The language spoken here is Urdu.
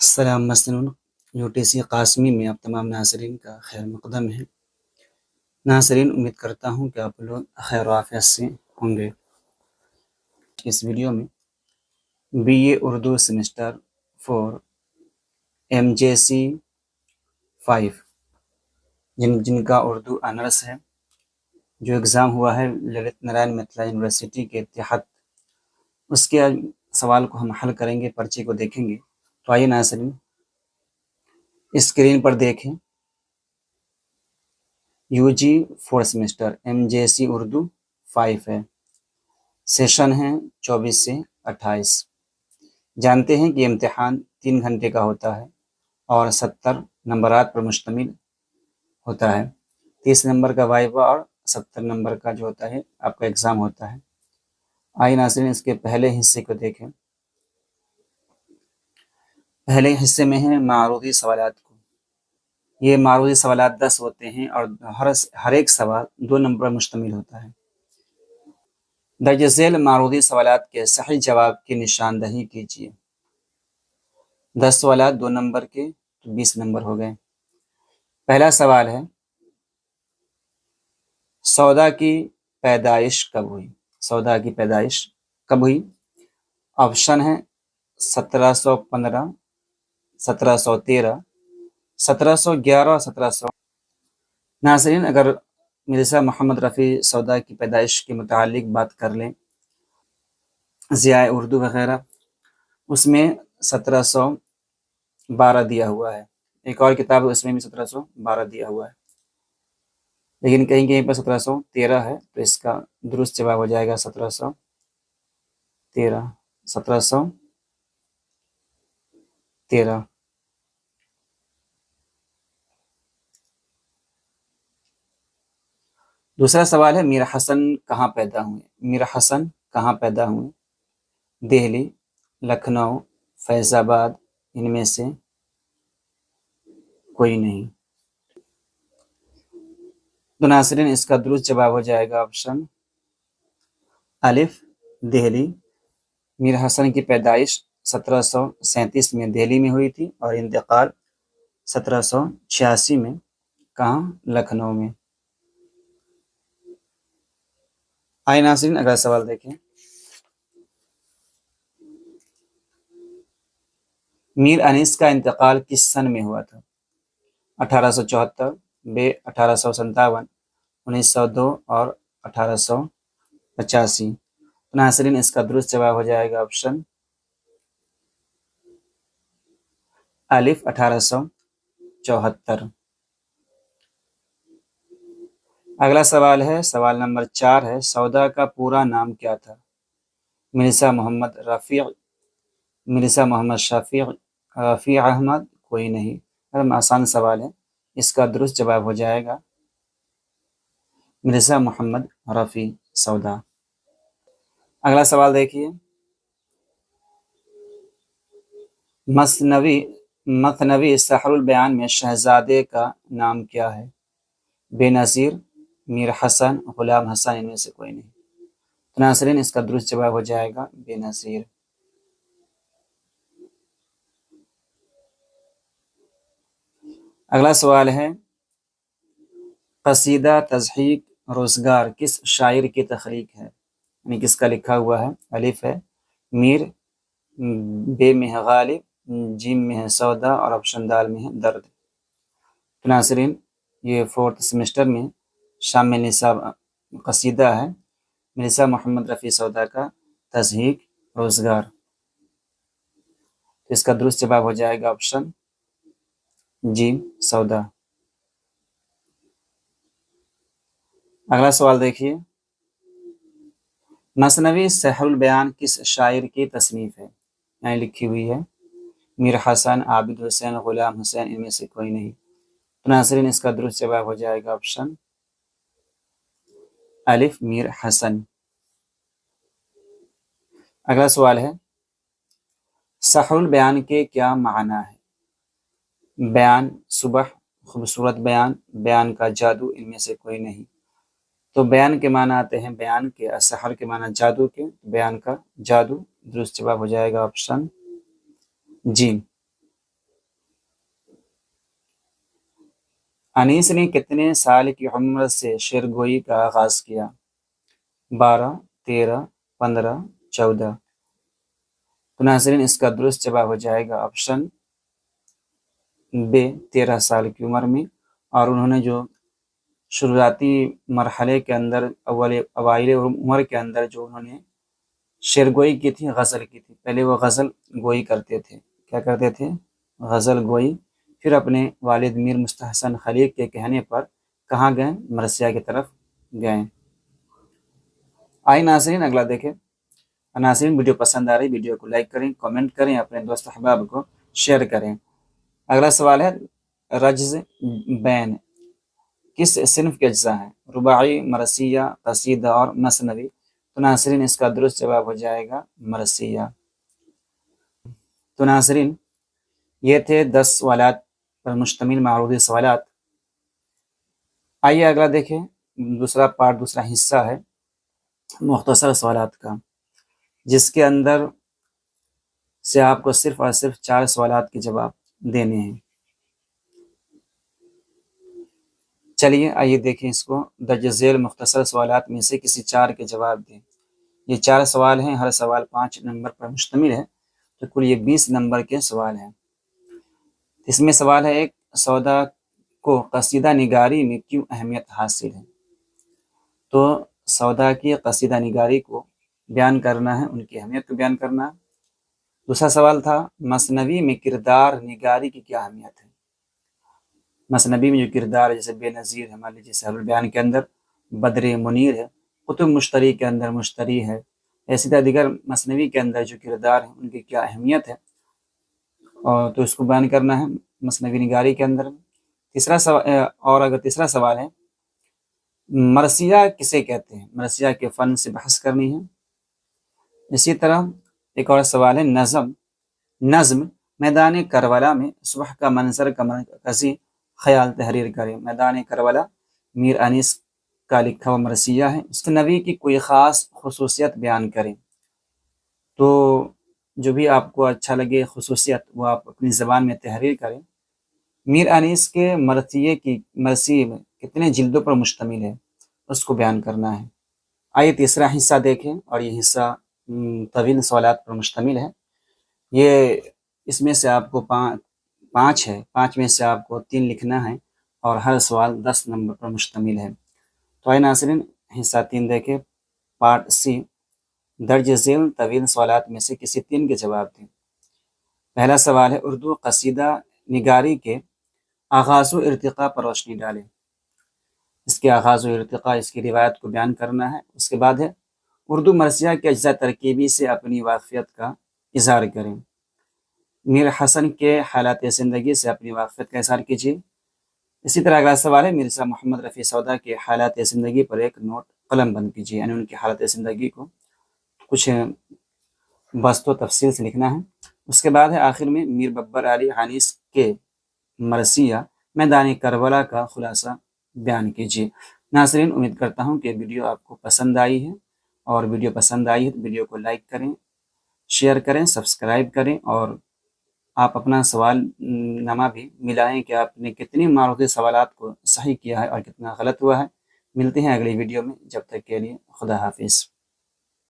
السلام مسنون UTC قاسمی میں آپ تمام ناظرین کا خیر مقدم ہے۔ ناظرین، امید کرتا ہوں کہ آپ لوگ خیر و عافیت سے ہوں گے۔ اس ویڈیو میں BA اردو سیمسٹر 4 MJC 5 جن کا اردو آنرس ہے، جو اگزام ہوا ہے للت نارائن متھلا یونیورسٹی کے تحت، اس کے سوال کو ہم حل کریں گے، پرچے کو دیکھیں گے۔ تو آئیے ناظرین اسکرین پر دیکھیں۔ UG 4 سیمسٹر MJC اردو 5 ہے، سیشن ہے 24 سے 28۔ جانتے ہیں کہ امتحان 3 گھنٹے کا ہوتا ہے اور 70 نمبرات پر مشتمل ہوتا ہے۔ 30 نمبر کا وائیوا اور 70 نمبر کا جو ہوتا ہے آپ کا ایگزام ہوتا ہے۔ آئیے ناظرین اس کے پہلے حصے کو دیکھیں۔ پہلے حصے میں ہیں معروضی سوالات کو۔ یہ معروضی سوالات 10 ہوتے ہیں اور ہر ایک سوال 2 نمبر پر مشتمل ہوتا ہے۔ درج ذیل معروضی سوالات کے صحیح جواب کی نشاندہی کیجیے۔ 10 سوالات 2 نمبر کے تو 20 نمبر ہو گئے۔ پہلا سوال ہے، سودا کی پیدائش کب ہوئی؟ سودا کی پیدائش کب ہوئی؟ آپشن ہے 1715، 1713، 1711 اور 1700۔ ناظرین، اگر مرزا محمد رفیع سودا کی پیدائش کے متعلق بات کر لیں، ضیاء اردو وغیرہ، اس میں 1712 دیا ہوا ہے۔ ایک اور کتاب ہے اس میں بھی 1712 دیا ہوا ہے، لیکن کہیں کہیں پر 1713 ہے، تو اس کا درست جواب ہو جائے گا 1713۔ 1713۔ دوسرا سوال ہے، میر حسن کہاں پیدا ہوئے؟ میر حسن کہاں پیدا ہوئے؟ دہلی، لکھنؤ، فیض آباد، ان میں سے کوئی نہیں۔ تو ناظرین اس کا درست جواب ہو جائے گا آپشن الف، دہلی۔ میر حسن کی پیدائش 1737 میں دہلی میں ہوئی تھی اور انتقال 1786 میں کہاں؟ لکھنؤ میں۔ آئے ناظرین اگلا سوال دیکھیں۔ میر انیس کا انتقال کس سن میں ہوا تھا؟ 1874، ب 1857، 1902 اور 1885۔ ناظرین اس کا درست جواب ہو جائے گا آپشن الف، 1874۔ اگلا سوال ہے، سوال نمبر 4 ہے، سودا کا پورا نام کیا تھا؟ مرزا محمد رفیع، مرزا محمد شفیع، رفیع احمد، کوئی نہیں۔ آسان سوال ہے، اس کا درست جواب ہو جائے گا مرزا محمد رفیع سودا۔ اگلا سوال دیکھیے، مثنوی سحر البیان میں شہزادے کا نام کیا ہے؟ بے نظیر، میر حسن، غلام حسن، ان میں سے کوئی نہیں۔ ناظرین اس کا درست جواب ہو جائے گا بے نظیر۔ اگلا سوال ہے، قصیدہ تضحیک روزگار کس شاعر کی تخلیق ہے؟ یعنی کس کا لکھا ہوا ہے؟ الف ہے میر، بے میں ہے غالب، جیم میں ہے سودا اور آپشن دال میں ہے درد۔ ناظرین یہ 4th سیمسٹر میں شامل نصاب قصیدہ ہے مرزا محمد رفیع سودا کا تضحیک روزگار۔ اس کا درست جواب ہو جائے گا آپشن جی، سودا۔ اگلا سوال دیکھیے، مثنوی سحر البیان کس شاعر کی تصنیف ہے؟ یعنی لکھی ہوئی ہے؟ میر حسن، عابد حسین، غلام حسین، ان میں سے کوئی نہیں۔ ناظرین اس کا درست جواب ہو جائے گا آپشن الف، میر حسن۔ اگلا سوال ہے، سحر البیان کے کیا معنی ہے؟ بیان، صبح، خوبصورت بیان، بیان کا جادو، ان میں سے کوئی نہیں۔ تو بیان کے معنی آتے ہیں بیان کے، سحر کے معنی جادو کے، بیان کا جادو۔ درست جواب ہو جائے گا آپشن جی، انیس نے کتنے سال کی عمر سے شعر گوئی کا آغاز کیا؟ 12، 13، 15، 14۔ تو ناظرین اس کا درست جواب ہو جائے گا آپشن بے، 13 سال کی عمر میں۔ اور انہوں نے جو شروعاتی مرحلے کے اندر اوائل عمر کے اندر جو انہوں نے شعر گوئی کی تھی، غزل کی تھی، پہلے وہ غزل گوئی کرتے تھے۔ کیا کرتے تھے؟ غزل گوئی۔ پھر اپنے والد میر مستحسن خلیق کے کہنے پر کہاں گئے؟ مرثیہ کی طرف گئے۔ آئیے ناظرین اگلا دیکھیں۔ ناظرین ویڈیو پسند آ رہی ویڈیو کو لائک کریں، کامنٹ کریں، اپنے دوست احباب کو شیئر کریں۔ اگلا سوال ہے رجز بین کس صنف کے اجزاء ہیں؟ رباعی، مرثیہ، قصیدہ اور مثنوی۔ تو ناظرین اس کا درست جواب ہو جائے گا مرثیہ۔ تو ناظرین یہ تھے 10 سوالات پر مشتمل معروضی سوالات۔ آئیے اگلا دیکھیں، دوسرا پارٹ، دوسرا حصہ ہے مختصر سوالات کا، جس کے اندر سے آپ کو صرف اور صرف 4 سوالات کے جواب دینے ہیں۔ چلیے آئیے دیکھیں اس کو۔ درج ذیل مختصر سوالات میں سے کسی 4 کے جواب دیں۔ یہ 4 سوال ہیں، ہر سوال 5 نمبر پر مشتمل ہے، تو کل یہ 20 نمبر کے سوال ہیں۔ اس میں سوال ہے ایک سودا کو قصیدہ نگاری میں کیوں اہمیت حاصل ہے؟ تو سودا کی قصیدہ نگاری کو بیان کرنا ہے، ان کی اہمیت کو بیان کرنا ہے۔ دوسرا سوال تھا مثنوی میں کردار نگاری کی کیا اہمیت ہے؟ مثنوی میں جو کردار جیسے بے نظیر ہے، مان لیجیے سہل البیان کے اندر بدر منیر ہے، قطب مشتری کے اندر مشتری ہے، اسی طرح دیگر مثنوی کے اندر جو کردار ہیں ان کی کیا اہمیت ہے، اور تو اس کو بیان کرنا ہے مثنوی نگاری کے اندر۔ تیسرا سوال ہے مرثیہ کسے کہتے ہیں؟ مرثیہ کے فن سے بحث کرنی ہے۔ اسی طرح ایک اور سوال ہے نظم میدان کربلا میں صبح کا منظر کا مرکزی خیال تحریر کرے۔ میدان کربلا میر انیس کا لکھا ہوا مرثیہ ہے۔ مثنوی کی کوئی خاص خصوصیت بیان کریں۔ تو جو بھی آپ کو اچھا لگے خصوصیت وہ آپ اپنی زبان میں تحریر کریں۔ میر انیس کے مرثیے میں کتنے جلدوں پر مشتمل ہے، اس کو بیان کرنا ہے۔ آئیے تیسرا حصہ دیکھیں، اور یہ حصہ طویل سوالات پر مشتمل ہے۔ یہ اس میں سے آپ کو 5 ہے، 5 میں سے آپ کو 3 لکھنا ہے، اور ہر سوال 10 نمبر پر مشتمل ہے۔ تو آئیے ناظرین حصہ 3 دیکھیں، پارٹ سی۔ درج ذیل طویل سوالات میں سے کسی 3 کے جواب دیں۔ پہلا سوال ہے اردو قصیدہ نگاری کے آغاز و ارتقاء پر روشنی ڈالیں۔ اس کے آغاز و ارتقاء، اس کی روایت کو بیان کرنا ہے۔ اس کے بعد ہے اردو مرثیہ کے اجزاء ترکیبی سے اپنی واقفیت کا اظہار کریں۔ میر حسن کے حالات زندگی سے اپنی واقفیت کا اظہار کیجیے۔ اسی طرح اگلا سوال ہے مرزا محمد رفیع سودا کے حالات زندگی پر ایک نوٹ قلم بند کیجیے، یعنی ان کی حالات زندگی کو کچھ بسط و تفصیل سے لکھنا ہے۔ اس کے بعد ہے آخر میں میر ببر علی انیس کے مرثیہ میدان کربلا کا خلاصہ بیان کیجیے۔ ناظرین امید کرتا ہوں کہ ویڈیو آپ کو پسند آئی ہے، اور ویڈیو پسند آئی ہے تو ویڈیو کو لائک کریں، شیئر کریں، سبسکرائب کریں، اور آپ اپنا سوال نامہ بھی ملائیں کہ آپ نے کتنی معروضی سوالات کو صحیح کیا ہے اور کتنا غلط ہوا ہے۔ ملتے ہیں اگلی ویڈیو میں، جب تک کے لیے خدا حافظ۔